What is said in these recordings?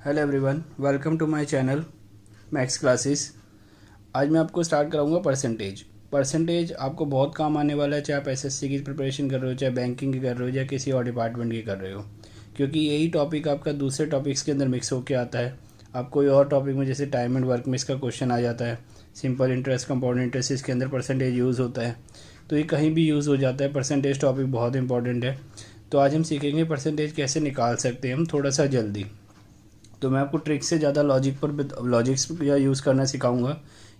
Hello everyone, welcome to my channel maths classes. आज मैं आपको स्टार्ट कराऊंगा परसेंटेज आपको बहुत काम आने वाला है, चाहे आप एसएससी की प्रिपरेशन कर रहे हो, चाहे बैंकिंग की कर रहे हो, या किसी और डिपार्टमेंट की कर रहे हो, क्योंकि यही टॉपिक आपका दूसरे टॉपिक्स के अंदर मिक्स होकर आता है। आप कोई और टॉपिक में जैसे टाइम एंड वर्क में इसका क्वेश्चन आ जाता है, सिंपल इंटरेस्ट, कंपाउंड इंटरेस्ट, इसके अंदर परसेंटेज यूज़ होता है, तो ये कहीं भी यूज़ हो जाता है। परसेंटेज टॉपिक बहुत इंपॉर्टेंट है। तो आज हम सीखेंगे परसेंटेज कैसे निकाल सकते हैं हम थोड़ा सा जल्दी। तो मैं आपको ट्रिक से ज़्यादा लॉजिक्स या यूज़ करना सिखाऊंगा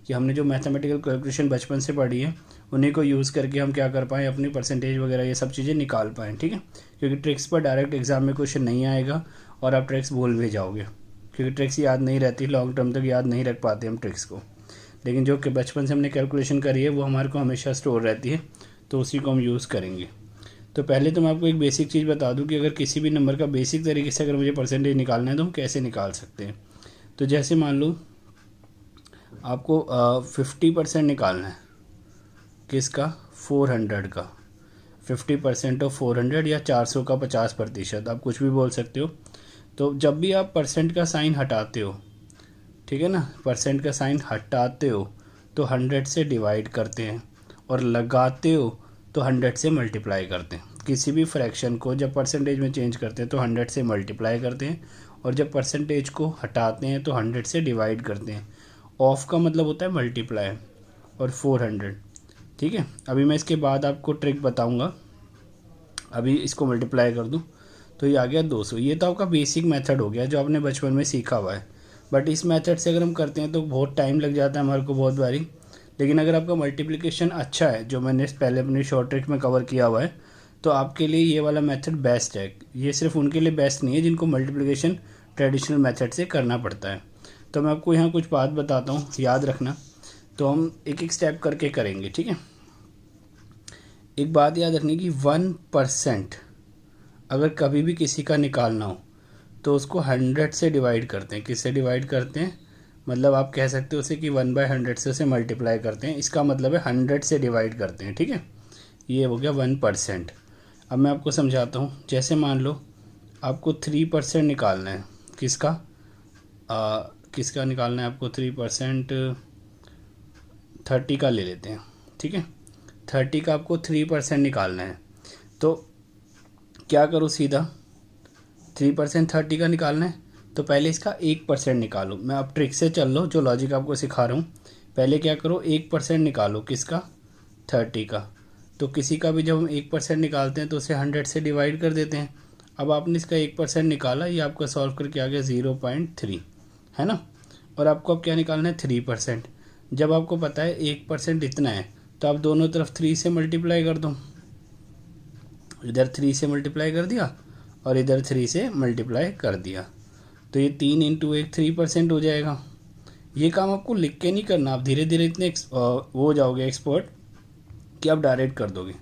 कि हमने जो मैथमेटिकल कैलकुलेशन बचपन से पढ़ी है उन्हीं को यूज़ करके हम क्या कर पाएँ, अपनी परसेंटेज वगैरह ये सब चीज़ें निकाल पाएँ। ठीक है, क्योंकि ट्रिक्स पर डायरेक्ट एग्जाम में क्वेश्चन नहीं आएगा और आप ट्रिक्स भूल भी जाओगे, क्योंकि ट्रिक्स याद नहीं रहती, लॉन्ग टर्म तक याद नहीं रख पाते हम ट्रिक्स को। लेकिन जो कि बचपन से हमने कैलकुलेशन करी है वो हमारे को हमेशा स्टोर रहती है, तो उसी को हम यूज़ करेंगे। तो पहले तो मैं आपको एक बेसिक चीज़ बता दूं कि अगर किसी भी नंबर का बेसिक तरीके से अगर मुझे परसेंटेज निकालना है तो हम कैसे निकाल सकते हैं। तो जैसे मान लो आपको 50% निकालना है, किसका, 400 का। 50% ऑफ 400 या 400 का 50%, आप कुछ भी बोल सकते हो। तो जब भी आप परसेंट का साइन हटाते हो, ठीक है ना, परसेंट का साइन हटाते हो तो 100 से डिवाइड करते हैं, और लगाते हो तो 100 से मल्टीप्लाई करते हैं। किसी भी फ्रैक्शन को जब परसेंटेज में चेंज करते हैं तो 100 से मल्टीप्लाई करते हैं, और जब परसेंटेज को हटाते हैं तो 100 से डिवाइड करते हैं। ऑफ का मतलब होता है मल्टीप्लाई, और 400। ठीक है, अभी मैं इसके बाद आपको ट्रिक बताऊंगा। अभी इसको मल्टीप्लाई कर दूं तो ये आ गया 200। ये तो आपका बेसिक मेथड हो गया जो आपने बचपन में सीखा हुआ है। बट इस मेथड से अगर हम करते हैं तो बहुत टाइम लग जाता है हमारे को, बहुत बारी। लेकिन अगर आपका मल्टीप्लिकेशन अच्छा है, जो मैंने पहले अपनी शॉर्ट ट्रिक में कवर किया हुआ है, तो आपके लिए ये वाला मेथड बेस्ट है। ये सिर्फ उनके लिए बेस्ट नहीं है जिनको मल्टीप्लिकेशन ट्रेडिशनल मेथड से करना पड़ता है। तो मैं आपको यहाँ कुछ बात बताता हूँ, याद रखना। तो हम एक एक स्टेप करके करेंगे, ठीक है। एक बात याद रखनी कि 1% अगर कभी भी किसी का निकालना हो तो उसको 100 से डिवाइड करते हैं। किससे डिवाइड करते हैं, मतलब आप कह सकते हो उसे कि 1/100 से उसे मल्टीप्लाई करते हैं। इसका मतलब है 100 से डिवाइड करते हैं, ठीक है। ये हो गया 1%। अब मैं आपको समझाता हूँ। जैसे मान लो आपको 3% निकालना है, किसका किसका निकालना है आपको 3%, 30 का ले लेते हैं, ठीक है। 30 का आपको 3% निकालना है, तो क्या करो, सीधा 3% 30 का निकालना है तो पहले इसका 1% निकालो। मैं अब ट्रिक से चल लो, जो लॉजिक आपको सिखा रहा हूँ। पहले क्या करो, 1% निकालो, किसका, 30 का। तो किसी का भी जब हम 1% निकालते हैं तो उसे 100 से डिवाइड कर देते हैं। अब आपने इसका 1% निकाला, ये आपका सॉल्व करके आ गया 0.3, है ना। और आपको अब क्या निकालना है, 3%। जब आपको पता है 1% इतना है तो आप दोनों तरफ 3 से मल्टीप्लाई कर दो। इधर 3 से मल्टीप्लाई कर दिया और इधर 3 से मल्टीप्लाई कर दिया, तो ये 3 इंटू 1 3% हो जाएगा। ये काम आपको लिख के नहीं करना, आप धीरे धीरे इतने वो हो जाओगे एक्सपर्ट कि आप डायरेक्ट कर दोगे।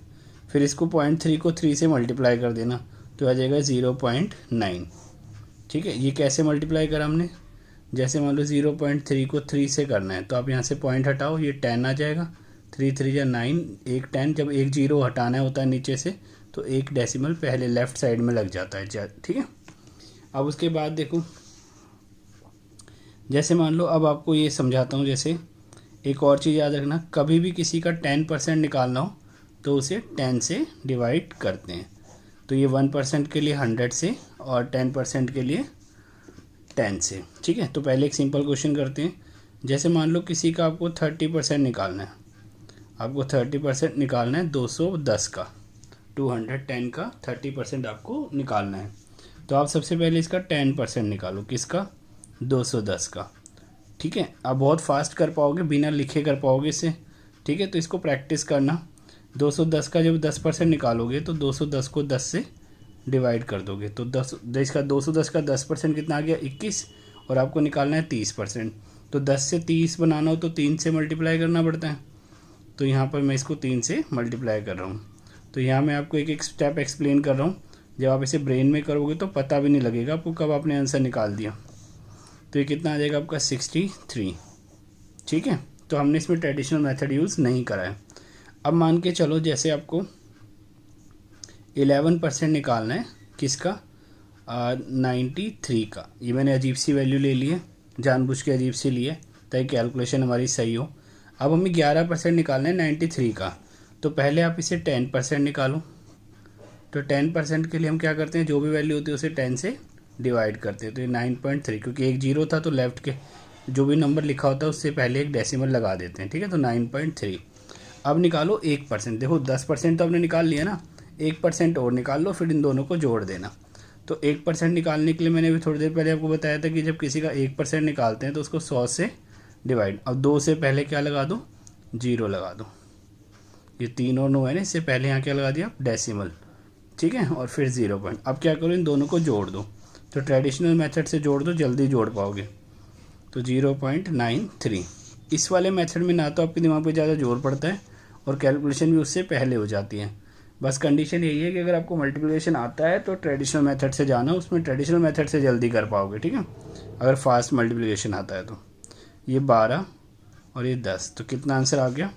फिर इसको 0.3 को 3 से मल्टीप्लाई कर देना तो आ जाएगा 0.9। ठीक है, ये कैसे मल्टीप्लाई करा हमने, जैसे मान लो 0.3 को 3 से करना है तो आप यहाँ से पॉइंट हटाओ, ये 10 आ जाएगा। 3 3 या 9, एक 10। जब एक जीरो हटाना होता है नीचे से तो एक डेसिमल पहले लेफ़्ट साइड में लग जाता है, ठीक है। अब उसके बाद देखो, जैसे मान लो अब आपको ये समझाता हूँ। जैसे एक और चीज़ याद रखना, कभी भी किसी का 10% निकालना हो तो उसे 10 से डिवाइड करते हैं। तो ये 1% के लिए 100 से और 10% के लिए 10 से, ठीक है। तो पहले एक सिंपल क्वेश्चन करते हैं। जैसे मान लो किसी का आपको 30% निकालना है, आपको 30% निकालना है 210 का, 210 का 30% आपको निकालना है। तो आप सबसे पहले इसका 10% निकालो, किसका, 210 का, ठीक है। आप बहुत फास्ट कर पाओगे, बिना लिखे कर पाओगे इसे, ठीक है। तो इसको प्रैक्टिस करना। 210 का जब 10% निकालोगे तो 210 को 10 से डिवाइड कर दोगे तो 10 इसका 210 का 10% कितना आ गया, 21। और आपको निकालना है 30%। तो 10 से 30 बनाना हो तो 3 से मल्टीप्लाई करना पड़ता है। तो यहाँ पर मैं इसको 3 से मल्टीप्लाई कर रहा हूँ। तो यहाँ मैं आपको एक एक स्टेप एक्सप्लेन कर रहा हूँ। जब आप इसे ब्रेन में करोगे तो पता भी नहीं लगेगा आपको कब आपने आंसर निकाल दिया। तो ये कितना आ जाएगा आपका 63, ठीक है। तो हमने इसमें ट्रेडिशनल मेथड यूज़ नहीं करा है। अब मान के चलो जैसे आपको 11% निकालना है, किसका, 93 का। ये मैंने अजीब सी वैल्यू ले ली है, जानबूझ के अजीब सी ली है ताकि कैलकुलेशन हमारी सही हो। अब हमें 11% निकालना है 93 का, तो पहले आप इसे 10% निकालो। तो 10% के लिए हम क्या करते हैं, जो भी वैल्यू होती है उसे 10 से डिवाइड करते हैं। तो ये 9.3, क्योंकि एक जीरो था तो लेफ्ट के जो भी नंबर लिखा होता है उससे पहले एक डेसिमल लगा देते हैं, ठीक है। तो 9.3। अब निकालो 1%। देखो 10% तो आपने निकाल लिया ना, 1% और निकाल लो, फिर इन दोनों को जोड़ देना। तो 1% निकालने के लिए मैंने अभी थोड़ी देर पहले आपको बताया था कि जब किसी का 1% निकालते हैं तो उसको 100 से डिवाइड। अब 2 से पहले क्या लगा दो, 0 लगा दो। ये 3 और 9 है ना, इससे पहले यहाँ क्या लगा दिया, डेसिमल, ठीक है, और फिर 0 पॉइंट। अब क्या करो, इन दोनों को जोड़ दो। तो ट्रेडिशनल मेथड से जोड़ दो, जल्दी जोड़ पाओगे। तो 0.93। इस वाले मेथड में ना तो आपके दिमाग पे ज़्यादा जोर पड़ता है और कैलकुलेशन भी उससे पहले हो जाती है। बस कंडीशन यही है कि अगर आपको मल्टीप्लिकेशन आता है तो ट्रेडिशनल मेथड से जाना, उसमें ट्रेडिशनल मेथड से जल्दी कर पाओगे, ठीक है। अगर फास्ट मल्टीप्लिकेशन आता है तो ये 12 और ये 10, तो कितना आंसर आ गया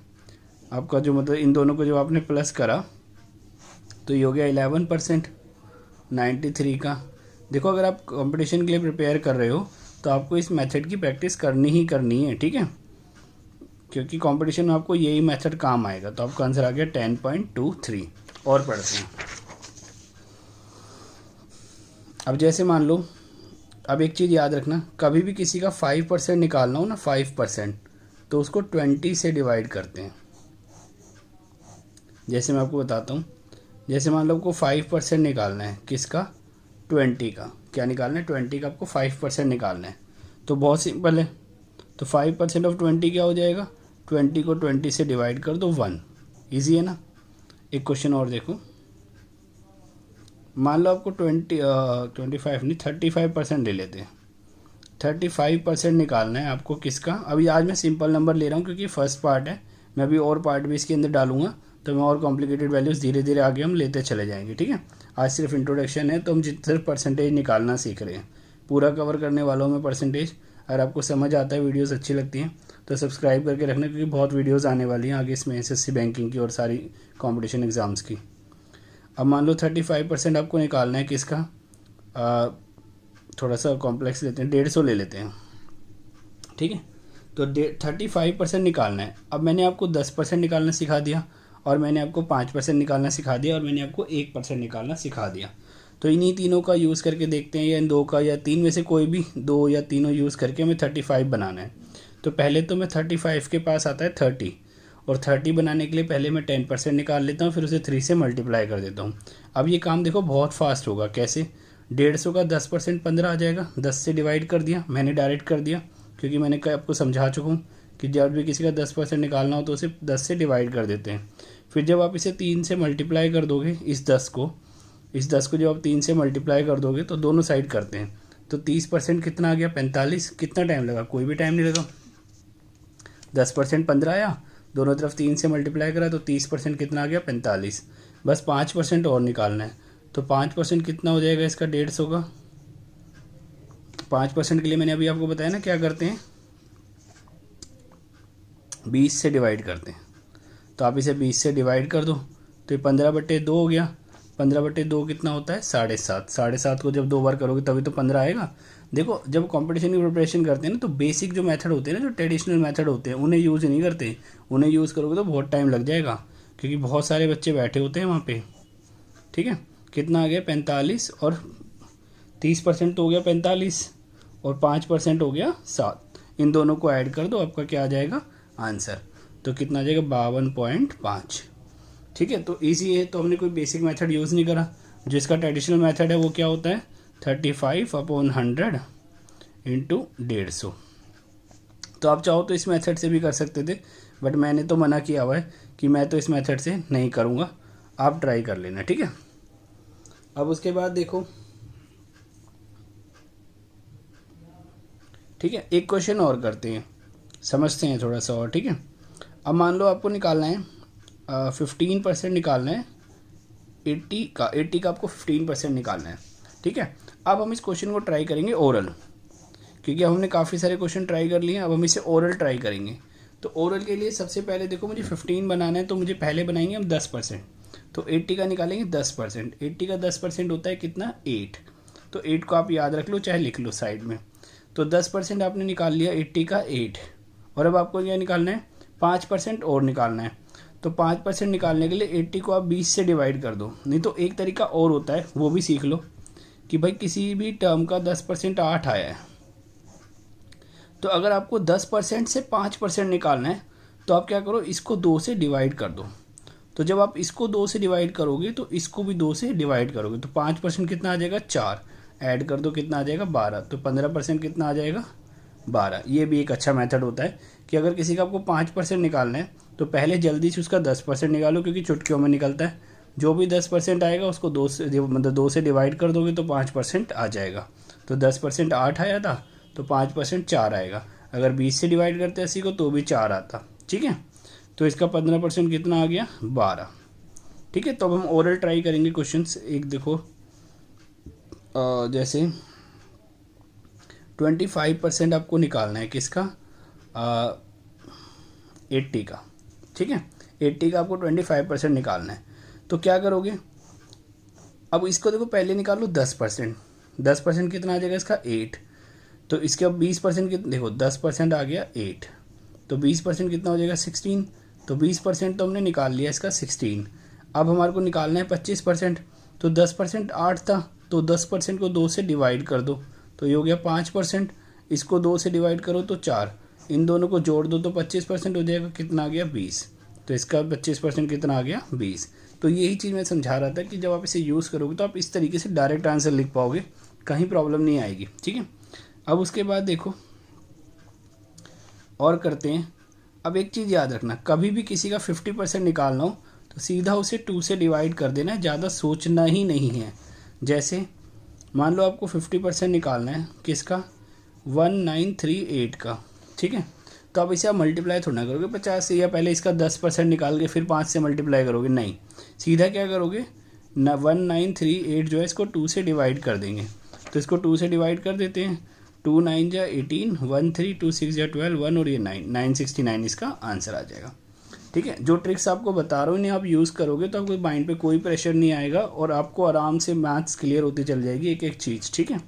आपका, जो मतलब इन दोनों को जब आपने प्लस करा तो ये हो गया 11% 93 का। देखो अगर आप कंपटीशन के लिए प्रिपेयर कर रहे हो तो आपको इस मेथड की प्रैक्टिस करनी ही करनी है, ठीक है, क्योंकि कंपटीशन में आपको यही मेथड काम आएगा। तो आपका आंसर आ गया 10.23। और पढ़ते हैं। अब जैसे मान लो, अब एक चीज़ याद रखना, कभी भी किसी का 5% निकालना हो ना, 5%, तो उसको 20 से डिवाइड करते हैं। जैसे मैं आपको बताता हूँ, जैसे मान लो आपको 5% निकालना है, किसका, 20 का। क्या निकालना है, 20 का आपको 5% निकालना है। तो बहुत सिंपल है, तो 5% ऑफ 20 क्या हो जाएगा, 20 को 20 से डिवाइड कर दो, 1। ईजी है ना। एक क्वेश्चन और देखो, मान लो आपको 25 नहीं 35% ले लेते हैं। 35% निकालना है आपको किसका। अभी आज मैं सिंपल नंबर ले रहा हूँ क्योंकि फर्स्ट पार्ट है, मैं अभी और पार्ट भी इसके अंदर डालूंगा, तो मैं और कॉम्प्लिकेटेड वैल्यूज़ धीरे धीरे आगे हम लेते चले जाएंगे, ठीक है। आज सिर्फ इंट्रोडक्शन है, तो हम सिर्फ परसेंटेज निकालना सीख रहे हैं। पूरा कवर करने वालों में परसेंटेज। अगर आपको समझ आता है, वीडियोस अच्छी लगती हैं तो सब्सक्राइब करके रखना, क्योंकि बहुत वीडियोस आने वाली हैं आगे इसमें, एसएससी बैंकिंग की और सारी कंपटीशन एग्ज़ाम्स की। अब मान लो 35% आपको निकालना है किसका, थोड़ा सा कॉम्प्लेक्स लेते हैं, 150 ले लेते हैं, ठीक है। तो 35% निकालना है। अब मैंने आपको 10% निकालना सिखा दिया, और मैंने आपको 5% निकालना सिखा दिया, और मैंने आपको 1% निकालना सिखा दिया। तो इन्हीं तीनों का यूज़ करके देखते हैं, या इन दो का या तीन में से कोई भी दो या तीनों यूज़ करके हमें 35 बनाना है। तो पहले तो मैं 35 के पास आता है 30, और 30 बनाने के लिए पहले मैं 10% निकाल लेता हूँ, फिर उसे 3 से मल्टीप्लाई कर देता हूँ। अब ये काम देखो बहुत फास्ट होगा। कैसे, 150 का 10% 15 आ जाएगा, 10 से डिवाइड कर दिया, मैंने डायरेक्ट कर दिया, क्योंकि मैंने आपको समझा चुका हूँ कि जब भी किसी का 10% निकालना हो तो उसे 10 से डिवाइड कर देते हैं। फिर जब आप इसे 3 से मल्टीप्लाई कर दोगे, इस 10 को जब आप 3 से मल्टीप्लाई कर दोगे तो दोनों साइड करते हैं, तो 30% कितना आ गया, 45। कितना टाइम लगा, कोई भी टाइम नहीं लगा। 10% 15 आया, दोनों तरफ 3 से मल्टीप्लाई करा तो 30% कितना आ गया, 45। बस 5% और निकालना है। तो 5% कितना हो जाएगा इसका, 150 का। 5% के लिए मैंने अभी आपको बताया ना क्या करते हैं, 20 से डिवाइड करते हैं। तो आप इसे 20 से डिवाइड कर दो, तो ये 15/2 हो गया। 15/2 कितना होता है, 7.5। 7.5 को जब 2 बार करोगे तभी तो 15 आएगा। देखो जब कंपटीशन की प्रिपरेशन करते हैं ना, तो बेसिक जो मेथड होते हैं ना, जो ट्रेडिशनल मेथड होते हैं, उन्हें यूज़ नहीं करते। उन्हें यूज़ करोगे तो बहुत टाइम लग जाएगा, क्योंकि बहुत सारे बच्चे बैठे होते हैं वहाँ पे, ठीक है। कितना आ गया, 45, और 30% तो हो गया 45, और 5% हो गया 7। इन दोनों को ऐड कर दो, आपका क्या आ जाएगा आंसर। तो कितना आ जाएगा, 52.5, ठीक है। तो इजी है, तो हमने कोई बेसिक मेथड यूज़ नहीं करा। जिसका ट्रेडिशनल मेथड है वो क्या होता है, 35/100 इंटू 150। तो आप चाहो तो इस मेथड से भी कर सकते थे, बट मैंने तो मना किया हुआ है कि मैं तो इस मेथड से नहीं करूँगा, आप ट्राई कर लेना, ठीक है। अब उसके बाद देखो, ठीक है, एक क्वेश्चन और करते हैं, समझते हैं थोड़ा सा और, ठीक है। अब मान लो आपको निकालना है 15% निकालना है 80 का। 80 का आपको 15% निकालना है, ठीक है। अब हम इस क्वेश्चन को ट्राई करेंगे ओरल, क्योंकि अब हमने काफ़ी सारे क्वेश्चन ट्राई कर लिए हैं, अब हम इसे ओरल ट्राई करेंगे। तो ओरल के लिए सबसे पहले देखो, मुझे 15 बनाना है, तो मुझे पहले बनाएंगे हम 10%। तो 80 का निकालेंगे 10%। 80 का 10% होता है कितना, 8। तो तो 8 को आप याद रख लो चाहे लिख लो साइड में। तो 10% आपने निकाल लिया 80 का 8, और अब आपको क्या निकालना है 5% और निकालना है। तो 5% निकालने के लिए 80 को आप 20 से डिवाइड कर दो। नहीं तो एक तरीका और होता है, वो भी सीख लो कि भाई किसी भी टर्म का 10% 8 आया है, तो अगर आपको 10% से 5% निकालना है तो आप क्या करो, इसको 2 से डिवाइड कर दो। तो जब आप इसको 2 से डिवाइड करोगे तो इसको भी 2 से डिवाइड करोगे, तो 5% कितना आ जाएगा 4, ऐड कर दो कितना आ जाएगा 12, तो 15% कितना आ जाएगा 12। ये भी एक अच्छा मेथड होता है कि अगर किसी का आपको 5% निकालना है तो पहले जल्दी से उसका 10% निकालो, क्योंकि चुटकियों में निकलता है। जो भी 10% आएगा उसको 2 से मतलब 2 से डिवाइड कर दोगे तो 5% आ जाएगा। तो 10% 8 आया था तो 5% 4 आएगा। अगर 20 से डिवाइड करते हैं 80 को तो भी 4 आता। ठीक है, तो इसका 15% कितना आ गया 12। ठीक है, तो अब हम ओरल ट्राई करेंगे क्वेश्चंस। एक देखो जैसे 25% आपको निकालना है किसका 80 का। ठीक है, 80 का आपको 25% निकालना है। तो क्या करोगे, अब इसको देखो पहले निकालो 10%। 10% कितना आ जाएगा इसका 8। तो इसके अब 20% कितना, देखो 10% आ गया 8, तो 20% कितना हो जाएगा 16। तो 20% तो हमने निकाल लिया इसका 16। अब हमारे को निकालना है 25%। तो 10% 8 था, तो 10% को 2 से डिवाइड कर दो, तो ये हो गया 5%। इसको 2 से डिवाइड करो तो 4, इन दोनों को जोड़ दो तो 25% हो जाएगा, कितना आ गया 20। तो इसका 25% कितना आ गया 20। तो यही चीज़ मैं समझा रहा था कि जब आप इसे यूज़ करोगे तो आप इस तरीके से डायरेक्ट आंसर लिख पाओगे, कहीं प्रॉब्लम नहीं आएगी। ठीक है, अब उसके बाद देखो और करते हैं। अब एक चीज़ याद रखना, कभी भी किसी का 50% निकालना हो तो सीधा उसे 2 से डिवाइड कर देना है, ज़्यादा सोचना ही नहीं है। जैसे मान लो आपको 50% निकालना है किसका 1938 का। ठीक है, तो अब इसे आप मल्टीप्लाई थोड़ा ना करोगे 50 से, या पहले इसका 10% निकाल के फिर 5 से मल्टीप्लाई करोगे, नहीं, सीधा क्या करोगे 1938 जो है इसको 2 से डिवाइड कर देंगे। तो इसको 2 से डिवाइड कर देते हैं, 2 9 जा 18, 1 3, 2 6 जा 12, 1 और ये 9, 969 इसका आंसर आ जाएगा। ठीक है, जो ट्रिक्स आपको बता रहा हूँ इन्हें आप यूज़ करोगे तो आपको माइंड पे कोई प्रेशर नहीं आएगा और आपको आराम से मैथ्स क्लियर होती चल जाएगी एक एक चीज़। ठीक है,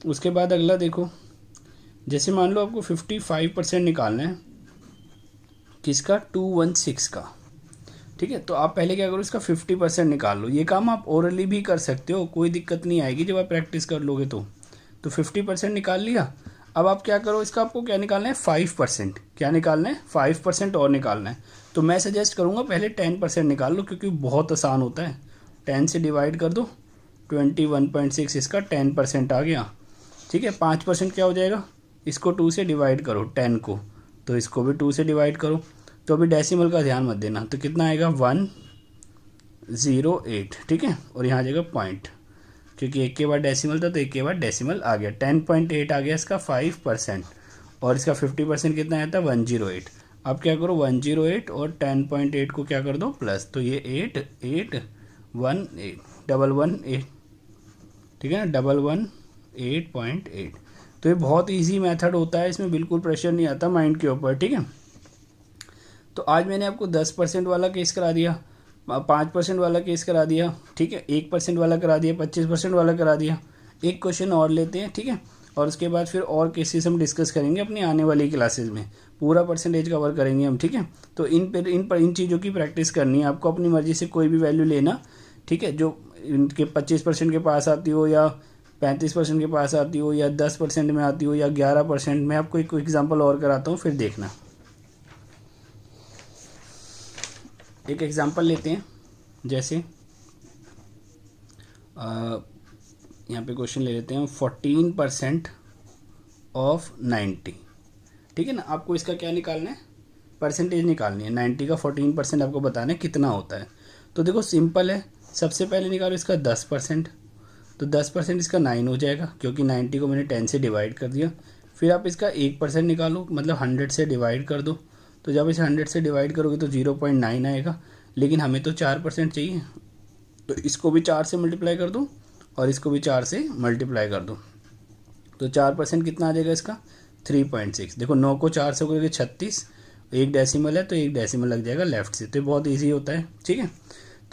उसके बाद अगला देखो, जैसे मान लो आपको 55% निकालना है किसका 216 का। ठीक है, तो आप पहले क्या करो, इसका 50% निकाल लो। ये काम आप ओरली भी कर सकते हो, कोई दिक्कत नहीं आएगी जब आप प्रैक्टिस कर लोगे तो 50% निकाल लिया। अब आप क्या करो, इसका आपको क्या निकालना है 5%। क्या निकालना है 5% और निकालना है। तो मैं सजेस्ट करूँगा पहले 10% निकाल लो, क्योंकि बहुत आसान होता है। 10 से डिवाइड कर दो, 21.6 इसका 10% आ गया। ठीक है, 5% क्या हो जाएगा, इसको 2 से डिवाइड करो 10 को, तो इसको भी 2 से डिवाइड करो। तो अभी डेसिमल का ध्यान मत देना, तो कितना आएगा 108। ठीक है, और यहाँ आ जाएगा पॉइंट, क्योंकि एक के बाद डेसिमल था तो एक के बाद डेसिमल आ गया। 10.8 आ गया इसका 5%, और इसका 50% कितना आया था 108। अब क्या करो 108 और 10.8 को क्या कर दो प्लस, तो ये 8818 118। ठीक है ना, 118.8। तो ये बहुत इजी मेथड होता है, इसमें बिल्कुल प्रेशर नहीं आता माइंड के ऊपर। ठीक है, तो आज मैंने आपको 10% वाला केस करा दिया, 5% वाला केस करा दिया, ठीक है, 1% वाला करा दिया, 25% वाला करा दिया। एक क्वेश्चन और लेते हैं, ठीक है, और उसके बाद फिर और केसेस हम डिस्कस करेंगे अपनी आने वाली क्लासेस में, पूरा परसेंटेज कवर करेंगे हम। ठीक है, तो इन चीज़ों की प्रैक्टिस करनी है आपको, अपनी मर्जी से कोई भी वैल्यू लेना। ठीक है, जो इनके 25% के पास आती हो, या 35% के पास आती हो, या 10% में आती हो, या 11%। मैं आपको एक एग्जाम्पल और कराता हूँ, फिर देखना। एक एग्जांपल लेते हैं, जैसे यहाँ पे क्वेश्चन ले लेते हैं 14% ऑफ 90। ठीक है ना, आपको इसका क्या निकालना है, परसेंटेज निकालनी है। 90 का 14% आपको बताना है कितना होता है। तो देखो सिंपल है, सबसे पहले निकालो इसका 10%, तो 10% इसका 9 हो जाएगा, क्योंकि 90 को मैंने 10 से डिवाइड कर दिया। फिर आप इसका 1% निकालो, मतलब 100 से डिवाइड कर दो, तो जब इसे 100 से डिवाइड करोगे तो 0.9 आएगा, लेकिन हमें तो 4% चाहिए, तो इसको भी 4 से मल्टीप्लाई कर दो और इसको भी 4 से मल्टीप्लाई कर दो। तो 4% कितना आ जाएगा इसका 3.6। देखो 9 को 4 से करोगे 36, एक डेसिमल है तो एक डेसिमल लग जाएगा लेफ्ट से, तो बहुत ईजी होता है। ठीक है,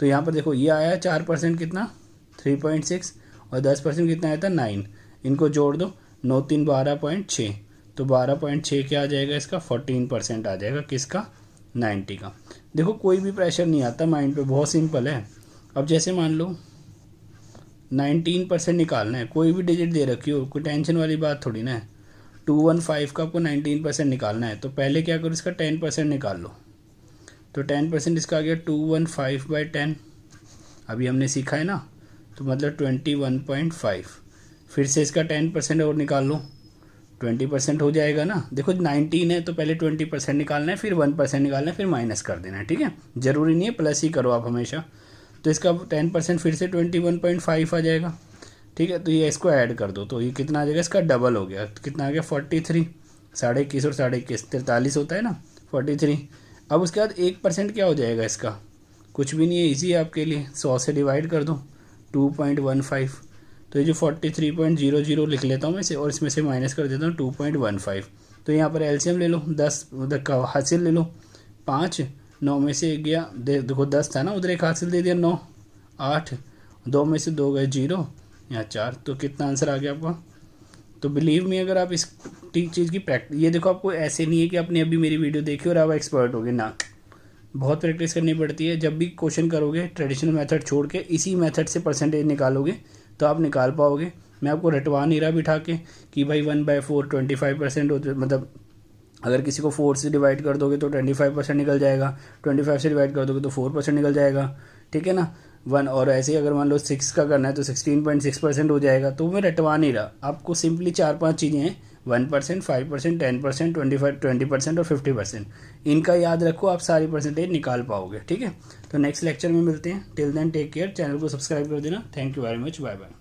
तो यहाँ पर देखो ये आया 4% कितना 3.6, और 10% कितना आया था 9, इनको जोड़ दो, 9 3 12.6, तो 12.6 क्या आ जाएगा इसका 14% आ जाएगा किसका 90 का। देखो कोई भी प्रेशर नहीं आता माइंड पे, बहुत सिंपल है। अब जैसे मान लो 19% निकालना है, कोई भी डिजिट दे रखी हो, कोई टेंशन वाली बात थोड़ी ना है। 215 का आपको 19% निकालना है, तो पहले क्या करो इसका 10% निकाल लो, तो 10% इसका आ गया 215/10, अभी हमने सीखा है ना, तो मतलब 21.5। फिर से इसका 10% और निकाल लो, 20% हो जाएगा ना। देखो 19 है तो पहले 20% निकालना है, फिर 1% निकालना है, फिर माइनस कर देना है, ठीक है, ज़रूरी नहीं है प्लस ही करो आप हमेशा। तो इसका 10% फिर से 21.5 आ जाएगा, ठीक है। तो ये इसको ऐड कर दो, तो ये कितना आ जाएगा, इसका डबल हो गया, तो कितना आ गया 43, 21.5 और 21.5 43 होता है ना 43। अब उसके बाद 1% क्या हो जाएगा इसका, कुछ भी नहीं है, इजी है आपके लिए, 100 से डिवाइड कर दो 2.15, तो ये जो 43.00 लिख लेता हूँ मैं इसे, और इसमें से माइनस कर देता हूँ 2.15। तो यहाँ पर एलसीएम ले लो, 10 उधर का हासिल ले लो, 5 9 में से 1 गया, देखो 10 था ना, उधर एक हासिल दे दिया 9, 8 2 में से 2 गए 0, यहाँ 4, तो कितना आंसर आ गया आपका। तो बिलीव मी, अगर आप इस चीज़ की प्रैक्टिस, ये देखो आपको ऐसे नहीं है कि आपने अभी मेरी वीडियो देखी और आप एक्सपर्ट हो गए ना, बहुत प्रैक्टिस करनी पड़ती है। जब भी क्वेश्चन करोगे ट्रेडिशनल मेथड छोड़ के इसी मेथड से परसेंटेज निकालोगे तो आप निकाल पाओगे। मैं आपको रटवा नहीं रहा बिठा के कि भाई 1/4 25% होते, मतलब अगर किसी को 4 से डिवाइड कर दोगे तो 25% निकल जाएगा, 25 से डिवाइड कर दोगे तो 4% निकल जाएगा, ठीक है ना 1। और ऐसे ही अगर मान लो 6 का करना है तो 16.6% हो जाएगा। तो मैं रटवा नहीं रहा, आपको सिंपली 4-5 चीज़ें हैं, 1%, 5%, 10%, 20% और 50%, इनका याद रखो, आप सारी परसेंटेज निकाल पाओगे, ठीक है। तो नेक्स्ट लेक्चर में मिलते हैं, till then take care, channel को सब्सक्राइब कर देना। Thank you very much, bye bye.